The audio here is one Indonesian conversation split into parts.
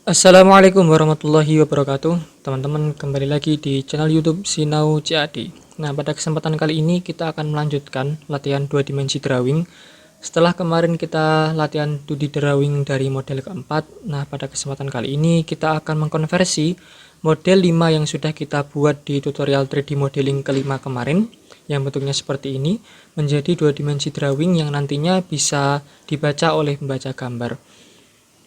Assalamualaikum warahmatullahi wabarakatuh. Teman-teman, kembali lagi di channel YouTube Sinau CAD. Nah, pada kesempatan kali ini kita akan melanjutkan latihan 2 dimensi drawing. Setelah kemarin kita latihan 2D drawing dari model keempat, nah pada kesempatan kali ini kita akan mengkonversi model 5 yang sudah kita buat di tutorial 3D modeling kelima kemarin, yang bentuknya seperti ini, menjadi 2 dimensi drawing yang nantinya bisa dibaca oleh pembaca gambar.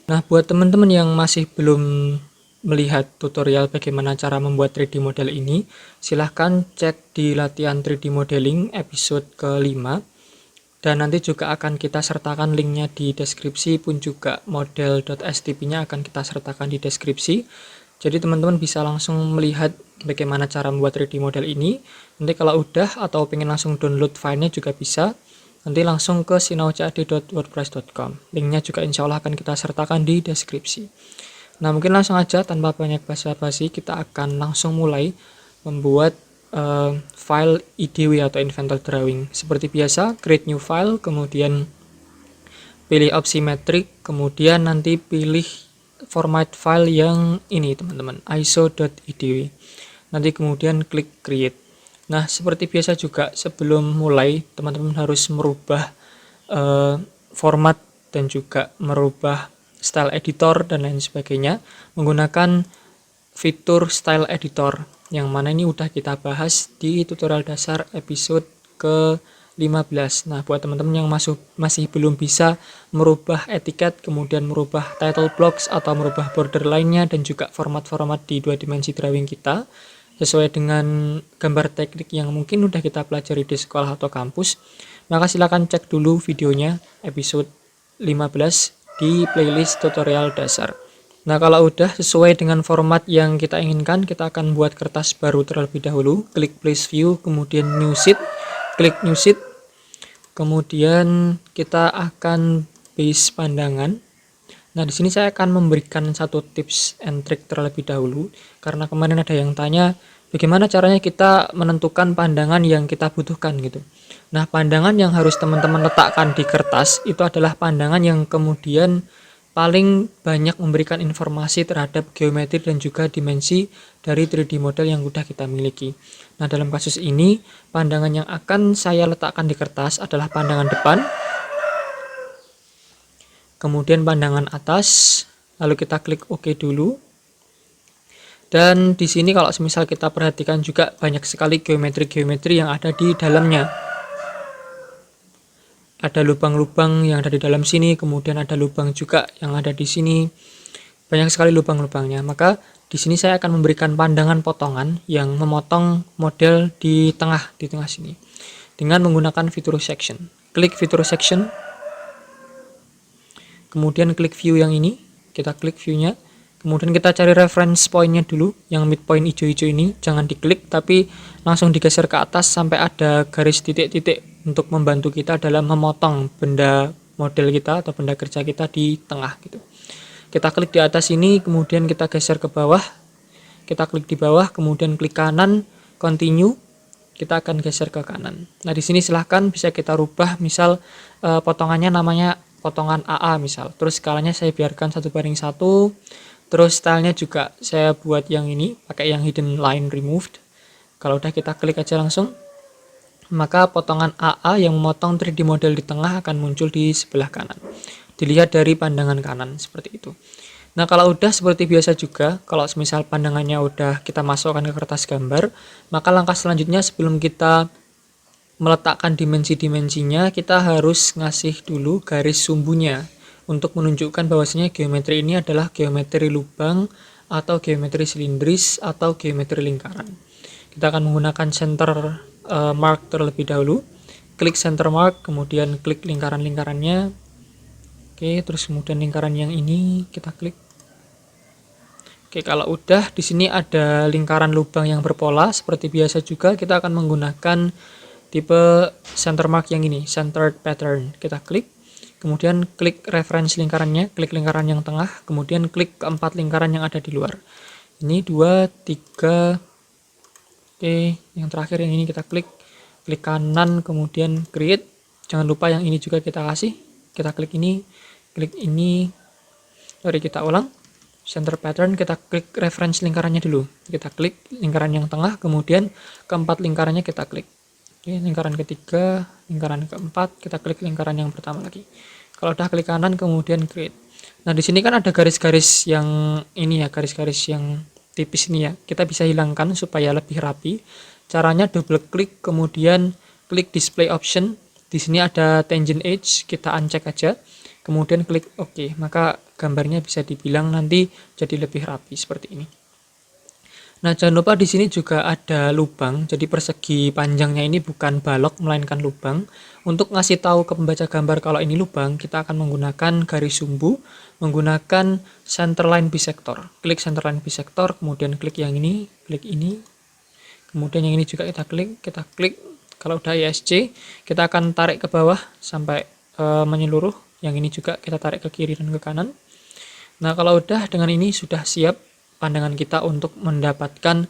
Nah, buat teman-teman yang masih belum melihat tutorial bagaimana cara membuat 3D model ini, silahkan cek di latihan 3D modeling episode kelima, dan nanti juga akan kita sertakan linknya di deskripsi, pun juga model.stp-nya akan kita sertakan di deskripsi. Jadi teman-teman bisa langsung melihat bagaimana cara membuat 3D model ini. Nanti kalau udah atau pengen langsung download filenya juga bisa. Nanti langsung ke sinaucad.wordpress.com. Linknya juga insya Allah akan kita sertakan di deskripsi. Nah, mungkin langsung aja tanpa banyak basa-basi kita akan langsung mulai membuat file IDW atau Inventor Drawing. Seperti biasa, create new file, kemudian pilih opsi metric, kemudian nanti pilih format file yang ini teman-teman, iso.idw. Nanti kemudian klik create. Nah, seperti biasa juga sebelum mulai teman-teman harus merubah format dan juga merubah style editor dan lain sebagainya menggunakan fitur style editor, yang mana ini udah kita bahas di tutorial dasar episode ke-15. Nah, buat teman-teman yang masih belum bisa merubah etiket, kemudian merubah title blocks atau merubah border lainnya dan juga format-format di 2 dimensi drawing kita sesuai dengan gambar teknik yang mungkin udah kita pelajari di sekolah atau kampus, maka silakan cek dulu videonya episode 15 di playlist tutorial dasar. Nah, kalau udah sesuai dengan format yang kita inginkan, kita akan buat kertas baru terlebih dahulu. Klik place view, kemudian new sheet, klik new sheet, kemudian kita akan base pandangan. Nah, di sini saya akan memberikan satu tips and trick terlebih dahulu, karena kemarin ada yang tanya bagaimana caranya kita menentukan pandangan yang kita butuhkan gitu. Nah, pandangan yang harus teman-teman letakkan di kertas itu adalah pandangan yang kemudian paling banyak memberikan informasi terhadap geometri dan juga dimensi dari 3D model yang sudah kita miliki. Nah, dalam kasus ini, pandangan yang akan saya letakkan di kertas adalah pandangan depan, kemudian pandangan atas, lalu kita klik OK dulu. Dan di sini kalau semisal kita perhatikan juga banyak sekali geometri-geometri yang ada di dalamnya. Ada lubang-lubang yang ada di dalam sini, kemudian ada lubang juga yang ada di sini. Banyak sekali lubang-lubangnya. Maka di sini saya akan memberikan pandangan potongan yang memotong model di tengah sini dengan menggunakan fitur section. Klik fitur section. Kemudian klik view yang ini, kita klik view-nya. Kemudian kita cari reference point-nya dulu, yang midpoint hijau-hijau ini, jangan diklik tapi langsung digeser ke atas sampai ada garis titik-titik untuk membantu kita dalam memotong benda model kita atau benda kerja kita di tengah gitu. Kita klik di atas ini, kemudian kita geser ke bawah. Kita klik di bawah, kemudian klik kanan, continue. Kita akan geser ke kanan. Nah, di sini silahkan bisa kita rubah, misal potongannya namanya potongan AA misal, terus skalanya saya biarkan 1:1, terus stylenya juga saya buat yang ini pakai yang hidden line removed. Kalau udah kita klik aja langsung, maka potongan AA yang memotong 3D model di tengah akan muncul di sebelah kanan, dilihat dari pandangan kanan seperti itu. Nah, kalau udah seperti biasa juga, kalau misal pandangannya udah kita masukkan ke kertas gambar, maka langkah selanjutnya sebelum kita meletakkan dimensi-dimensinya, kita harus ngasih dulu garis sumbunya untuk menunjukkan bahwasanya geometri ini adalah geometri lubang atau geometri silindris atau geometri lingkaran. Kita akan menggunakan center mark terlebih dahulu. Klik center mark, kemudian klik lingkaran-lingkarannya. Oke, terus kemudian lingkaran yang ini kita klik. Oke, kalau udah di sini ada lingkaran lubang yang berpola, seperti biasa juga kita akan menggunakan tipe center mark yang ini, centered pattern. Kita klik, kemudian klik reference lingkarannya, klik lingkaran yang tengah, kemudian klik keempat lingkaran yang ada di luar. Ini 2, 3, oke, yang terakhir yang ini kita klik kanan, kemudian create. Jangan lupa yang ini juga kita kasih. Kita klik ini, mari kita ulang. center pattern, kita klik reference lingkarannya dulu. Kita klik lingkaran yang tengah, kemudian keempat lingkarannya kita klik. Oke, lingkaran ketiga, lingkaran keempat, kita klik lingkaran yang pertama lagi. Kalau udah klik kanan, kemudian create. Nah, di sini kan ada garis-garis yang ini ya, garis-garis yang tipis ini ya. Kita bisa hilangkan supaya lebih rapi. Caranya double klik, kemudian klik display option. Di sini ada tangent edge, kita uncheck aja. Kemudian klik OK, maka gambarnya bisa dibilang nanti jadi lebih rapi seperti ini. Nah, jangan lupa di sini juga ada lubang. Jadi persegi panjangnya ini bukan balok melainkan lubang. Untuk ngasih tahu ke pembaca gambar kalau ini lubang, kita akan menggunakan garis sumbu, menggunakan centerline bisector. Klik centerline bisector, kemudian klik yang ini, klik ini. Kemudian yang ini juga kita klik. Kalau udah ESC, kita akan tarik ke bawah sampai menyeluruh. Yang ini juga kita tarik ke kiri dan ke kanan. Nah, kalau udah dengan ini sudah siap pandangan kita untuk mendapatkan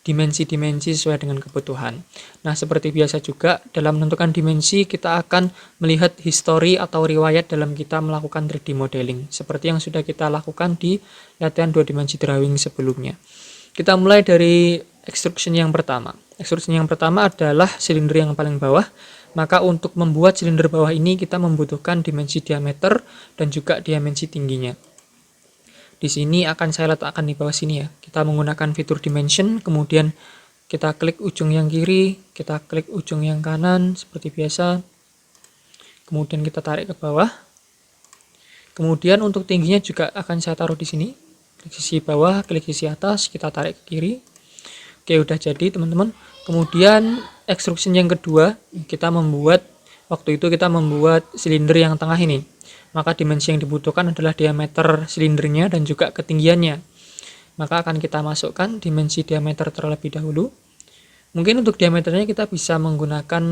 dimensi-dimensi sesuai dengan kebutuhan. Nah, seperti biasa juga dalam menentukan dimensi kita akan melihat history atau riwayat dalam kita melakukan 3D modeling seperti yang sudah kita lakukan di latihan 2 dimensi drawing sebelumnya. Kita mulai dari extrusion yang pertama. Extrusion yang pertama adalah silinder yang paling bawah. Maka untuk membuat silinder bawah ini kita membutuhkan dimensi diameter dan juga dimensi tingginya. Di sini akan saya letakkan di bawah sini ya. Kita menggunakan fitur dimension, kemudian kita klik ujung yang kiri, kita klik ujung yang kanan seperti biasa. Kemudian kita tarik ke bawah. Kemudian untuk tingginya juga akan saya taruh di sini. Klik sisi bawah, klik sisi atas, kita tarik ke kiri. Oke, udah jadi teman-teman. Kemudian extrusion yang kedua, waktu itu kita membuat silinder yang tengah ini. Maka dimensi yang dibutuhkan adalah diameter silindernya dan juga ketinggiannya. Maka akan kita masukkan dimensi diameter terlebih dahulu. Mungkin untuk diameternya kita bisa menggunakan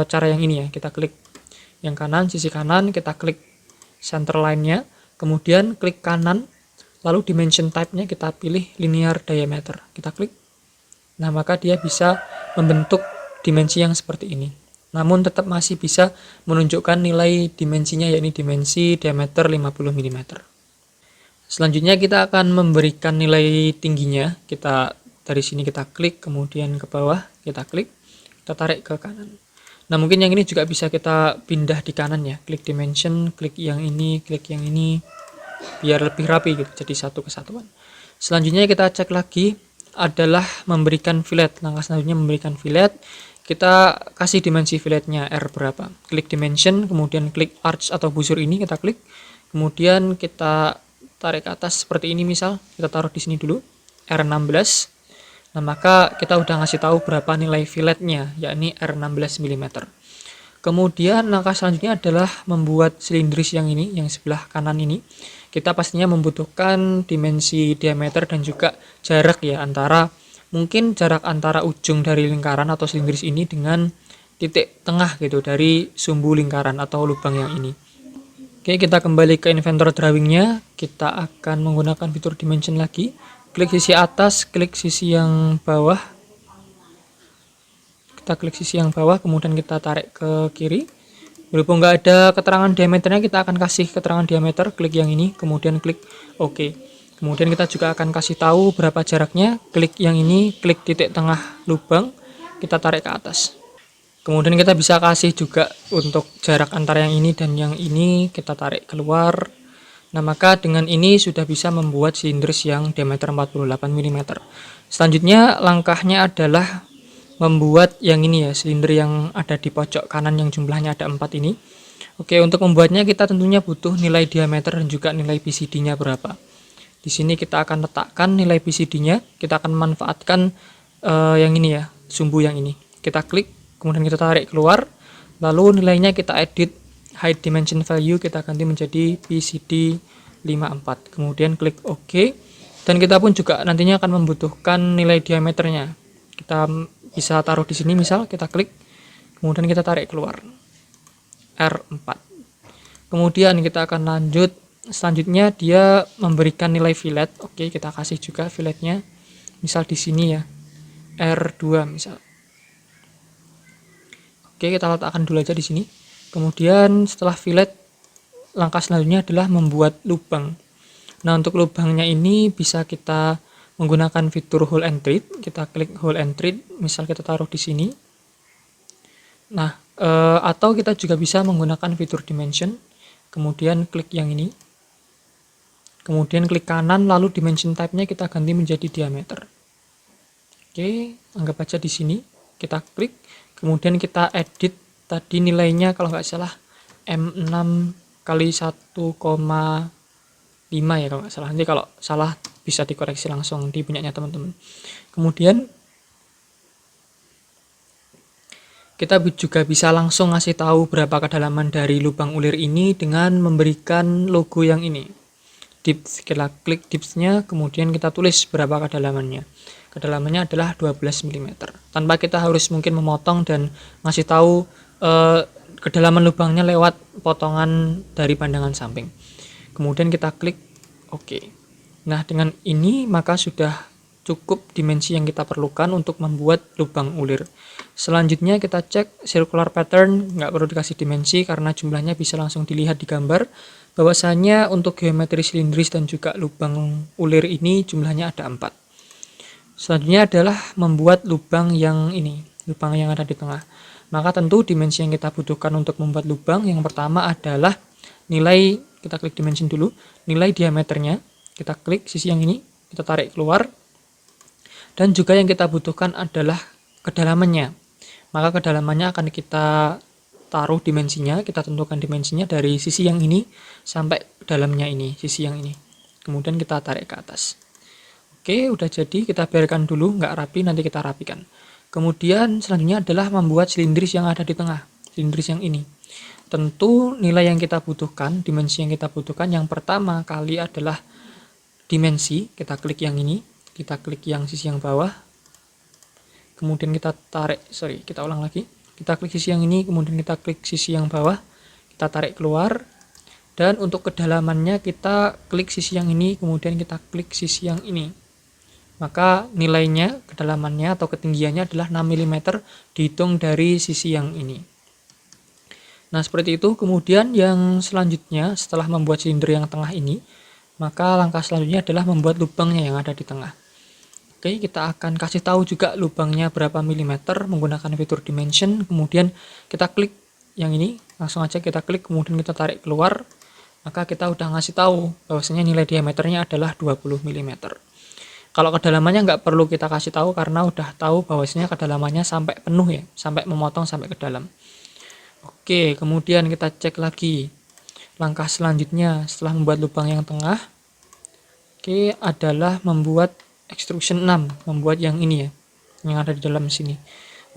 cara yang ini ya. Kita klik yang kanan, sisi kanan, kita klik center line-nya, kemudian klik kanan, lalu dimension type-nya kita pilih linear diameter. Kita klik. Nah, maka dia bisa membentuk dimensi yang seperti ini. Namun tetap masih bisa menunjukkan nilai dimensinya, yakni dimensi diameter 50 mm. Selanjutnya kita akan memberikan nilai tingginya. Dari sini kita klik, kemudian ke bawah kita klik, kita tarik ke kanan. Nah, mungkin yang ini juga bisa kita pindah di kanan ya. Klik dimension, klik yang ini, biar lebih rapi gitu, jadi satu kesatuan. Selanjutnya kita cek lagi adalah memberikan fillet. Langkah selanjutnya memberikan fillet. Kita kasih dimensi filletnya R berapa. Klik dimension, kemudian klik arch atau busur ini, kita klik. Kemudian kita tarik ke atas seperti ini misal. Kita taruh di sini dulu, R16. Nah, maka kita udah ngasih tahu berapa nilai filletnya, yakni R16 mm. Kemudian langkah selanjutnya adalah membuat silindris yang ini, yang sebelah kanan ini. Kita pastinya membutuhkan dimensi diameter dan juga jarak ya, mungkin jarak antara ujung dari lingkaran atau silindris ini dengan titik tengah gitu dari sumbu lingkaran atau lubang yang ini. Oke, kita kembali ke inventor drawingnya. Kita akan menggunakan fitur dimension lagi. Klik sisi atas, klik sisi yang bawah. Kita klik sisi yang bawah, kemudian kita tarik ke kiri. Berhubung nggak ada keterangan diameternya, kita akan kasih keterangan diameter. Klik yang ini, kemudian klik OK. Kemudian kita juga akan kasih tahu berapa jaraknya. Klik yang ini, klik titik tengah lubang, kita tarik ke atas. Kemudian kita bisa kasih juga untuk jarak antara yang ini dan yang ini, kita tarik keluar. Nah, maka dengan ini sudah bisa membuat silindris yang diameter 48 mm. Selanjutnya langkahnya adalah membuat yang ini ya, silinder yang ada di pojok kanan yang jumlahnya ada 4 ini. Oke, untuk membuatnya kita tentunya butuh nilai diameter dan juga nilai BCD-nya berapa. Di sini kita akan letakkan nilai BCD-nya. Kita akan memanfaatkan yang ini ya, sumbu yang ini. Kita klik, kemudian kita tarik keluar. Lalu nilainya kita edit, hide dimension value, kita ganti menjadi BCD 54. Kemudian klik OK. Dan kita pun juga nantinya akan membutuhkan nilai diameternya. Kita bisa taruh di sini misal, kita klik, kemudian kita tarik keluar. R4. Kemudian kita akan lanjut. Selanjutnya dia memberikan nilai fillet. Oke, kita kasih juga filletnya. Misal di sini ya, R2 misal. Oke, kita letakkan dulu aja di sini. Kemudian setelah fillet, langkah selanjutnya adalah membuat lubang. Nah, untuk lubangnya ini bisa kita menggunakan fitur hole and treat. Kita klik hole and treat, misal kita taruh di sini. Nah, atau kita juga bisa menggunakan fitur dimension, kemudian klik yang ini. Kemudian klik kanan, lalu dimension type-nya kita ganti menjadi diameter. Oke, anggap aja di sini. Kita klik, kemudian kita edit tadi nilainya kalau nggak salah M6 kali 1,5 ya kalau nggak salah. Nanti kalau salah bisa dikoreksi langsung di punyanya teman-teman. Kemudian kita juga bisa langsung ngasih tahu berapa kedalaman dari lubang ulir ini dengan memberikan logo yang ini. Depth, kita klik depth-nya, kemudian kita tulis berapa kedalamannya. Kedalamannya adalah 12 mm. Tanpa kita harus mungkin memotong dan ngasih tahu kedalaman lubangnya lewat potongan dari pandangan samping. Kemudian kita klik OK. Nah, dengan ini maka sudah cukup dimensi yang kita perlukan untuk membuat lubang ulir. Selanjutnya kita cek circular pattern, nggak perlu dikasih dimensi karena jumlahnya bisa langsung dilihat di gambar. Bahwasanya untuk geometri silindris dan juga lubang ulir ini jumlahnya ada 4. Selanjutnya adalah membuat lubang yang ini, lubang yang ada di tengah. Maka tentu dimensi yang kita butuhkan untuk membuat lubang yang pertama adalah nilai, kita klik dimension dulu, nilai diameternya, kita klik sisi yang ini, kita tarik keluar. Dan juga yang kita butuhkan adalah kedalamannya. Maka kedalamannya akan kita taruh dimensinya, kita tentukan dimensinya dari sisi yang ini sampai dalamnya ini, sisi yang ini. Kemudian kita tarik ke atas. Oke, udah jadi, kita biarkan dulu, nggak rapi, nanti kita rapikan. Kemudian selanjutnya adalah membuat silindris yang ada di tengah, silindris yang ini. Tentu nilai yang kita butuhkan, dimensi yang kita butuhkan, yang pertama kali adalah dimensi, kita klik yang ini, kita klik yang sisi yang bawah, kemudian kita kita ulang lagi, kita klik sisi yang ini, kemudian kita klik sisi yang bawah, kita tarik keluar, dan untuk kedalamannya kita klik sisi yang ini, kemudian kita klik sisi yang ini. Maka nilainya, kedalamannya atau ketinggiannya adalah 6 mm dihitung dari sisi yang ini. Nah, seperti itu. Kemudian yang selanjutnya setelah membuat silinder yang tengah ini, maka langkah selanjutnya adalah membuat lubangnya yang ada di tengah. Oke, kita akan kasih tahu juga lubangnya berapa milimeter menggunakan fitur dimension. Kemudian kita klik yang ini, langsung aja kita klik, kemudian kita tarik keluar. Maka kita udah ngasih tahu bahwasanya nilai diameternya adalah 20 mm. Kalau kedalamannya nggak perlu kita kasih tahu karena udah tahu bahwasanya kedalamannya sampai penuh ya, sampai memotong sampai ke dalam. Oke, kemudian kita cek lagi langkah selanjutnya setelah membuat lubang yang tengah. Oke, adalah membuat extrusion 6, membuat yang ini ya, yang ada di dalam sini.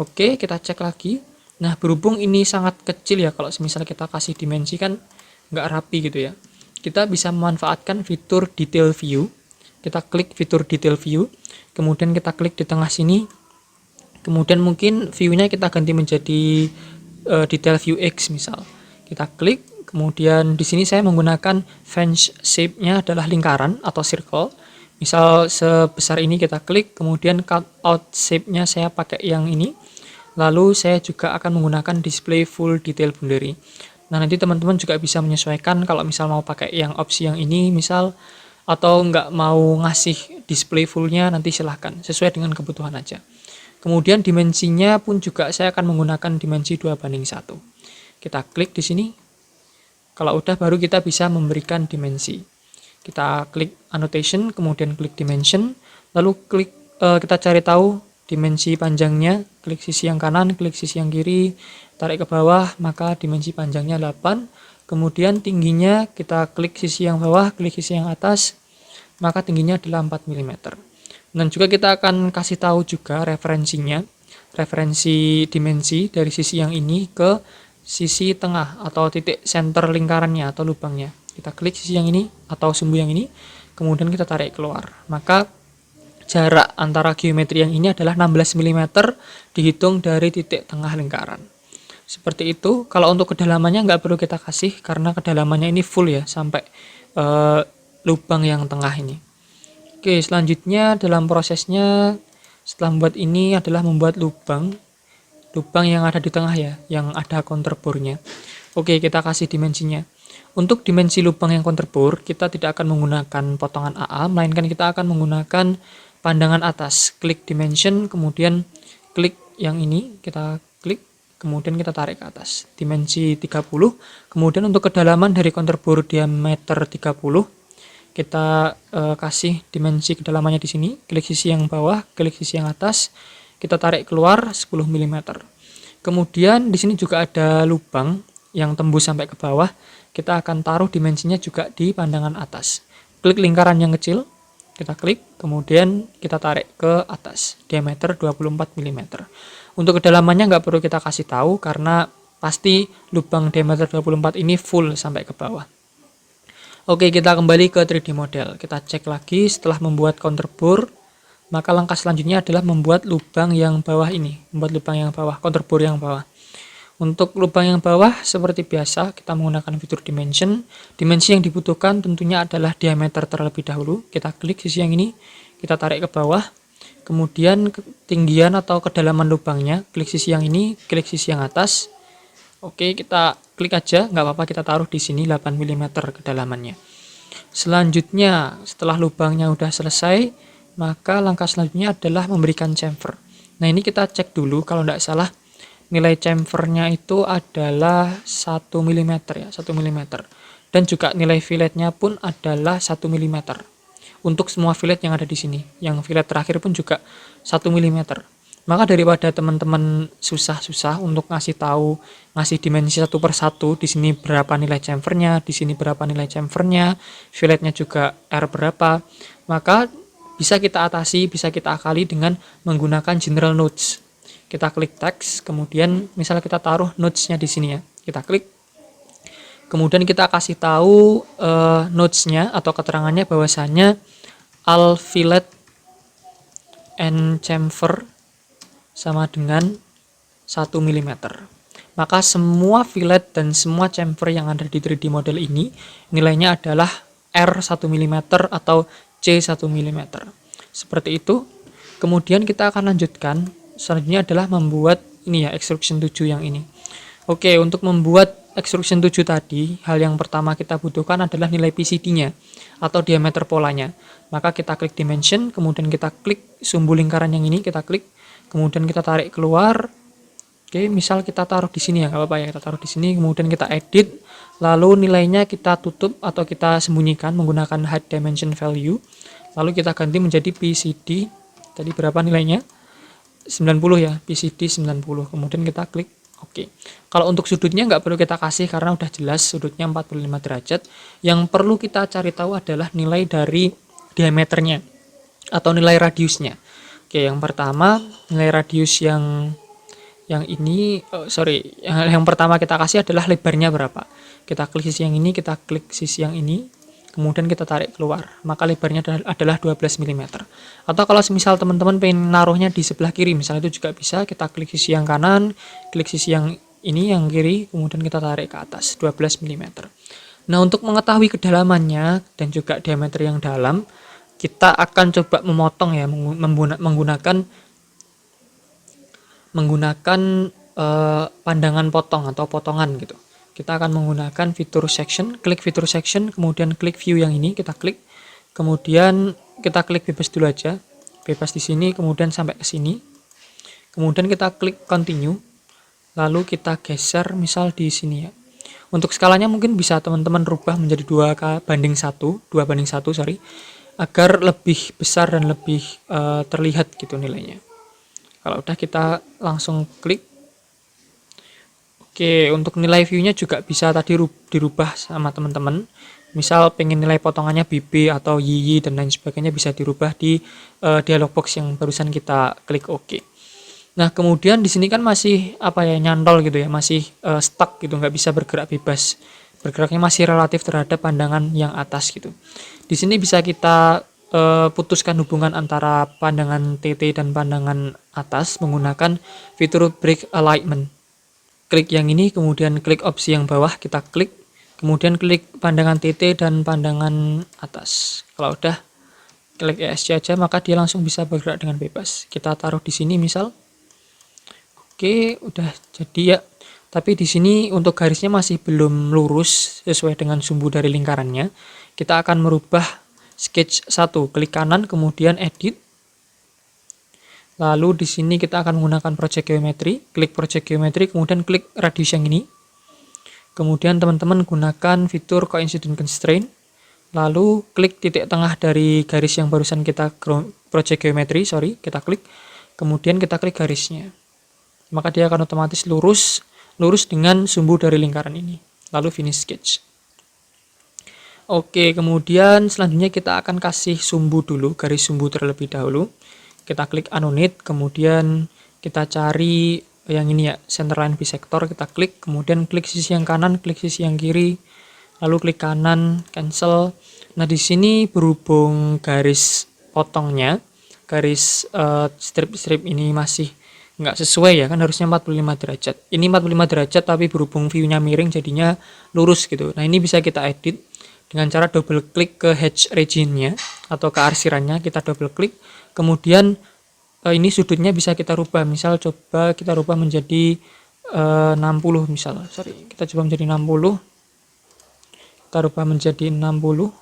Oke, kita cek lagi. Nah, berhubung ini sangat kecil ya, kalau misalnya kita kasih dimensi kan nggak rapi gitu ya, kita bisa memanfaatkan fitur detail view. Kita klik fitur detail view, kemudian kita klik di tengah sini, kemudian mungkin view-nya kita ganti menjadi detail view X misal. Kita klik, kemudian di sini saya menggunakan fence shape-nya adalah lingkaran atau circle. Misal sebesar ini kita klik, kemudian cut out shape-nya saya pakai yang ini. Lalu saya juga akan menggunakan display full detail boundary. Nah, nanti teman-teman juga bisa menyesuaikan kalau misal mau pakai yang opsi yang ini misal, atau nggak mau ngasih display full-nya, nanti silahkan, sesuai dengan kebutuhan aja. Kemudian dimensinya pun juga saya akan menggunakan dimensi 2:1. Kita klik di sini. Kalau udah baru kita bisa memberikan dimensi. Kita klik annotation, kemudian klik dimension, lalu klik kita cari tahu dimensi panjangnya, klik sisi yang kanan, klik sisi yang kiri, tarik ke bawah, maka dimensi panjangnya 8. Kemudian tingginya kita klik sisi yang bawah, klik sisi yang atas, maka tingginya adalah 4 mm. Dan juga kita akan kasih tahu juga referensinya, referensi dimensi dari sisi yang ini ke sisi tengah atau titik center lingkarannya atau lubangnya. Kita klik sisi yang ini atau sumbu yang ini, kemudian kita tarik keluar. Maka jarak antara geometri yang ini adalah 16 mm dihitung dari titik tengah lingkaran. Seperti itu. Kalau untuk kedalamannya nggak perlu kita kasih karena kedalamannya ini full ya, sampai lubang yang tengah ini. Oke, selanjutnya dalam prosesnya setelah membuat ini adalah membuat lubang yang ada di tengah ya, yang ada counterbore-nya. Oke, kita kasih dimensinya. Untuk dimensi lubang yang counterbore, kita tidak akan menggunakan potongan AA, melainkan kita akan menggunakan pandangan atas. Klik dimension, kemudian klik yang ini, kita klik, kemudian kita tarik ke atas. Dimensi 30, kemudian untuk kedalaman dari counterbore diameter 30, kita kasih dimensi kedalamannya di sini, klik sisi yang bawah, klik sisi yang atas, kita tarik keluar 10 mm. Kemudian di sini juga ada lubang yang tembus sampai ke bawah, kita akan taruh dimensinya juga di pandangan atas. Klik lingkaran yang kecil, kita klik, kemudian kita tarik ke atas, diameter 24 mm. Untuk kedalamannya nggak perlu kita kasih tahu, karena pasti lubang diameter 24 ini full sampai ke bawah. Oke, kita kembali ke 3D model. Kita cek lagi setelah membuat counterbore, maka langkah selanjutnya adalah membuat lubang yang bawah ini, membuat lubang yang bawah, counterbore yang bawah. Untuk lubang yang bawah, seperti biasa, kita menggunakan fitur dimension. Dimensi yang dibutuhkan tentunya adalah diameter terlebih dahulu. Kita klik sisi yang ini, kita tarik ke bawah. Kemudian ketinggian atau kedalaman lubangnya, klik sisi yang ini, klik sisi yang atas. Oke, kita klik aja, nggak apa-apa, kita taruh di sini 8 mm kedalamannya. Selanjutnya, setelah lubangnya udah selesai, maka langkah selanjutnya adalah memberikan chamfer. Nah, ini kita cek dulu, kalau nggak salah, nilai chamfernya itu adalah 1 mm ya, 1 mm. Dan juga nilai filletnya pun adalah 1 mm. Untuk semua fillet yang ada di sini, yang fillet terakhir pun juga 1 mm. Maka daripada teman-teman susah-susah untuk ngasih dimensi satu per satu, di sini berapa nilai chamfernya, di sini berapa nilai chamfernya, filletnya juga R berapa, maka bisa kita atasi, bisa kita akali dengan menggunakan general notes. Kita klik text, kemudian misalnya kita taruh notes-nya di sini ya. Kita klik. Kemudian kita kasih tahu notes-nya atau keterangannya bahwasanya all fillet and chamfer sama dengan 1 mm. Maka semua fillet dan semua chamfer yang ada di 3D model ini nilainya adalah R 1 mm atau C 1 mm. Seperti itu. Kemudian kita akan lanjutkan. Selanjutnya adalah membuat ini ya, extrusion 7 yang ini. Oke, untuk membuat extrusion 7 tadi, hal yang pertama kita butuhkan adalah nilai PCD-nya atau diameter polanya. Maka kita klik dimension, kemudian kita klik sumbu lingkaran yang ini, kita klik, kemudian kita tarik keluar. Oke, misal kita taruh di sini ya, nggak apa-apa ya, kita taruh di sini, kemudian kita edit, lalu nilainya kita tutup atau kita sembunyikan menggunakan hide dimension value. Lalu kita ganti menjadi PCD. Tadi berapa nilainya? 90 ya, PCD 90. Kemudian kita klik oke. Kalau untuk sudutnya nggak perlu kita kasih karena udah jelas sudutnya 45 derajat. Yang perlu kita cari tahu adalah nilai dari diameternya atau nilai radiusnya. Oke, yang pertama nilai radius yang ini, yang pertama kita kasih adalah lebarnya berapa. Kita klik sisi yang ini, kita klik sisi yang ini, kemudian kita tarik keluar, maka lebarnya adalah 12 mm. Atau kalau misal teman-teman pengen naruhnya di sebelah kiri, misalnya itu juga bisa, kita klik sisi yang kanan, klik sisi yang ini, yang kiri, kemudian kita tarik ke atas, 12 mm. Nah, untuk mengetahui kedalamannya dan juga diameter yang dalam, kita akan coba memotong ya, menggunakan pandangan potong atau potongan gitu. Kita akan menggunakan fitur section, klik fitur section, kemudian klik view yang ini, kita klik, kemudian kita klik bebas dulu aja, bebas di sini, kemudian sampai ke sini, kemudian kita klik continue, lalu kita geser misal di sini ya. Untuk skalanya mungkin bisa teman-teman rubah menjadi 2 banding 1, agar lebih besar dan lebih terlihat gitu nilainya. Kalau udah kita langsung klik. Oke, untuk nilai view-nya juga bisa tadi dirubah sama teman-teman. Misal pengen nilai potongannya BB atau YY dan lain sebagainya bisa dirubah di dialog box yang barusan kita klik OK. Nah, kemudian di sini kan masih nyantol gitu ya, masih stuck gitu, nggak bisa bergerak bebas. Bergeraknya masih relatif terhadap pandangan yang atas gitu. Di sini bisa kita putuskan hubungan antara pandangan TT dan pandangan atas menggunakan fitur break alignment. Klik yang ini, kemudian klik opsi yang bawah, kita klik, kemudian klik pandangan TT dan pandangan atas. Kalau udah klik ESC aja, maka dia langsung bisa bergerak dengan bebas. Kita taruh di sini misal. Oke, udah jadi ya. Tapi di sini untuk garisnya masih belum lurus sesuai dengan sumbu dari lingkarannya. Kita akan merubah sketch 1, klik kanan kemudian edit. Lalu di sini kita akan menggunakan project geometry, klik project geometry kemudian klik radius yang ini. Kemudian teman-teman gunakan fitur coincident constraint. Lalu klik titik tengah dari garis yang barusan kita project geometry, kita klik. Kemudian kita klik garisnya. Maka dia akan otomatis lurus dengan sumbu dari lingkaran ini. Lalu finish sketch. Oke, kemudian selanjutnya kita akan kasih sumbu dulu, garis sumbu terlebih dahulu. Kita klik annotate, kemudian kita cari yang ini ya, centerline bisector, kita klik, kemudian klik sisi yang kanan, klik sisi yang kiri, lalu klik kanan, cancel. Nah, di sini berhubung garis potongnya, garis strip-strip ini masih nggak sesuai ya, kan harusnya 45 derajat. Ini 45 derajat tapi berhubung view-nya miring jadinya lurus gitu. Nah, ini bisa kita edit dengan cara double klik ke hatch region-nya atau ke arsirannya, kita double klik. Kemudian ini sudutnya bisa kita rubah, misal coba kita rubah menjadi 60 misal. Kita coba menjadi 60. Kita rubah menjadi 60.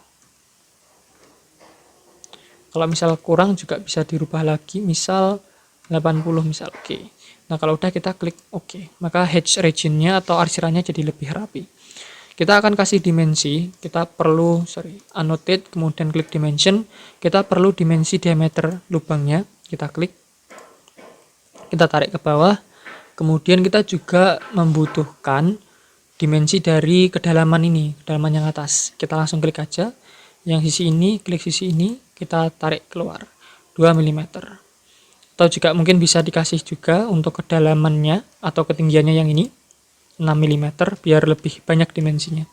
Kalau misal kurang juga bisa dirubah lagi, misal 80 misal. Oke. Nah, kalau udah kita klik oke. Maka hatch region-nya atau arsirannya jadi lebih rapi. Kita akan kasih dimensi, kita perlu annotate, kemudian klik dimension. Kita perlu dimensi diameter lubangnya, kita klik. Kita tarik ke bawah. Kemudian kita juga membutuhkan dimensi dari kedalaman ini, kedalaman yang atas. Kita langsung klik aja. Yang sisi ini, klik sisi ini, kita tarik keluar 2 mm. Atau juga mungkin bisa dikasih juga untuk kedalamannya atau ketinggiannya yang ini 6 mm biar lebih banyak dimensinya.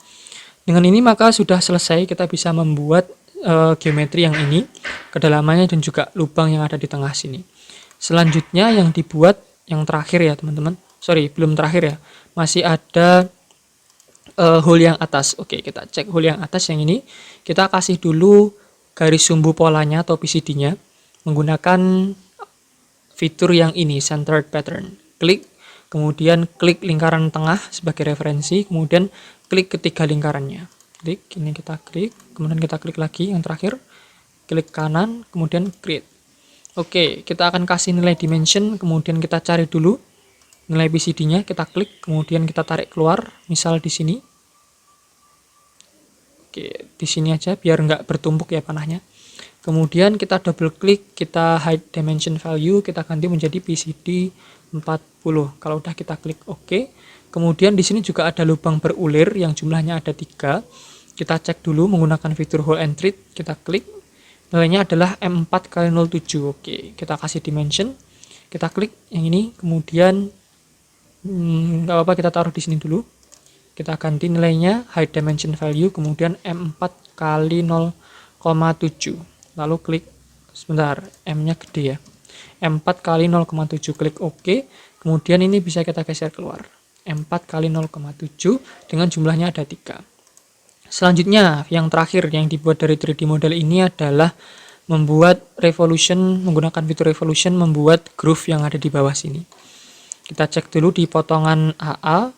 Dengan ini maka sudah selesai, kita bisa membuat geometri yang ini, kedalamannya dan juga lubang yang ada di tengah sini. Selanjutnya yang dibuat yang terakhir ya teman-teman. Belum terakhir ya. Masih ada hole yang atas. Oke, kita cek hole yang atas yang ini. Kita kasih dulu garis sumbu polanya atau PCD-nya menggunakan fitur yang ini, centered pattern. Klik, kemudian klik lingkaran tengah sebagai referensi, kemudian klik ketiga lingkarannya. Klik, ini kita klik, kemudian kita klik lagi yang terakhir. Klik kanan, kemudian create. Oke, kita akan kasih nilai dimension, kemudian kita cari dulu nilai PCD-nya, kita klik, kemudian kita tarik keluar, misal di sini. Oke, di sini aja biar nggak bertumpuk ya panahnya. Kemudian kita double klik, kita hide dimension value, kita ganti menjadi PCD 40. Kalau udah kita klik OK. Kemudian di sini juga ada lubang berulir yang jumlahnya ada 3. Kita cek dulu menggunakan fitur hole and treat, kita klik. Nilainya adalah M4x07. Oke, kita kasih dimension. Kita klik yang ini, kemudian nggak apa-apa kita taruh di sini dulu. Kita ganti nilainya hide dimension value, kemudian M4x0,7. Lalu klik, sebentar, M-nya gede ya. M4x0,7, klik OK. Kemudian ini bisa kita geser keluar. M4x0,7 dengan jumlahnya ada 3. Selanjutnya, yang terakhir yang dibuat dari 3D model ini adalah membuat revolution, menggunakan fitur revolution, membuat groove yang ada di bawah sini. Kita cek dulu di potongan AA.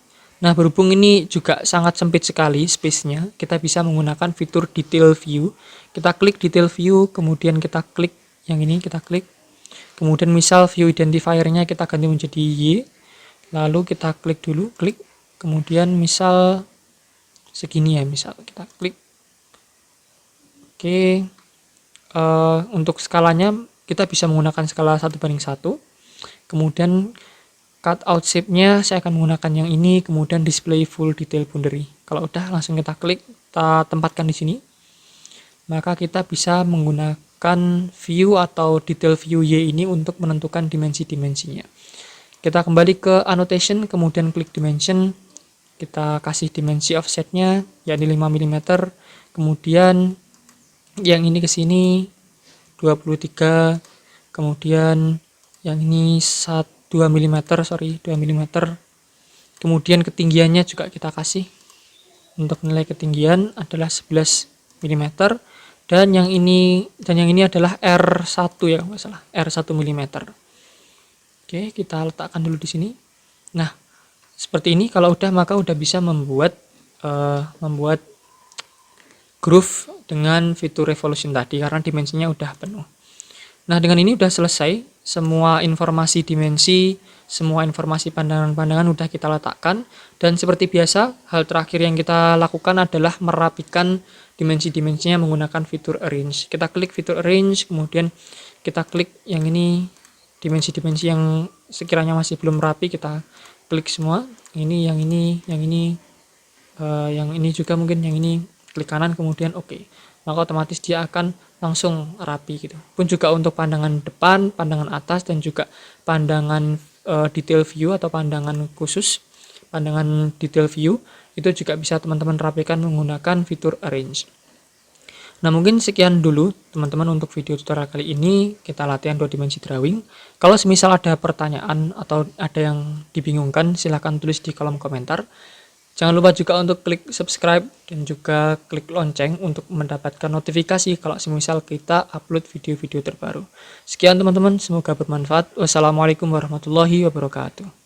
Nah, berhubung ini juga sangat sempit sekali space-nya, kita bisa menggunakan fitur detail view. Kita klik detail view, kemudian kita klik yang ini, kita klik. Kemudian misal view identifier-nya kita ganti menjadi Y. Lalu kita klik dulu, klik. Kemudian misal segini ya, misal kita klik. Oke. Untuk skalanya kita bisa menggunakan skala 1:1. Kemudian cutout shape-nya saya akan menggunakan yang ini, kemudian display full detail boundary. Kalau udah langsung kita klik, kita tempatkan di sini. Maka kita bisa menggunakan view atau detail view Y ini untuk menentukan dimensi-dimensinya. Kita kembali ke annotation, kemudian klik dimension. Kita kasih dimensi offsetnya, yakni 5 mm. Kemudian yang ini ke sini 23. Kemudian yang ini 2 mm. Kemudian ketinggiannya juga kita kasih. Untuk nilai ketinggian adalah 11 mm. Dan yang ini adalah R1 ya, kalau nggak salah, R1 mm. Oke, kita letakkan dulu di sini. Nah, Seperti ini. Kalau udah, maka udah bisa membuat groove dengan fitur revolution tadi karena dimensinya udah penuh. Nah, dengan ini udah selesai. Semua informasi dimensi, semua informasi pandangan-pandangan udah kita letakkan. Dan seperti biasa, hal terakhir yang kita lakukan adalah merapikan dimensi-dimensinya menggunakan fitur arrange. Kita klik fitur arrange, kemudian kita klik yang ini, dimensi-dimensi yang sekiranya masih belum rapi, kita klik semua. Ini, yang ini, yang ini, yang ini juga mungkin, yang ini, klik kanan kemudian oke. Maka otomatis dia akan langsung rapi gitu. Pun juga untuk pandangan depan, pandangan atas, dan juga pandangan detail view atau pandangan khusus, pandangan detail view itu juga bisa teman-teman rapikan menggunakan fitur arrange. Nah, mungkin sekian dulu teman-teman untuk video tutorial kali ini. Kita latihan 2 dimensi drawing. Kalau semisal ada pertanyaan atau ada yang dibingungkan, silahkan tulis di kolom komentar. Jangan lupa juga untuk klik subscribe dan juga klik lonceng untuk mendapatkan notifikasi kalau semisal kita upload video-video terbaru. Sekian teman-teman, semoga bermanfaat. Wassalamualaikum warahmatullahi wabarakatuh.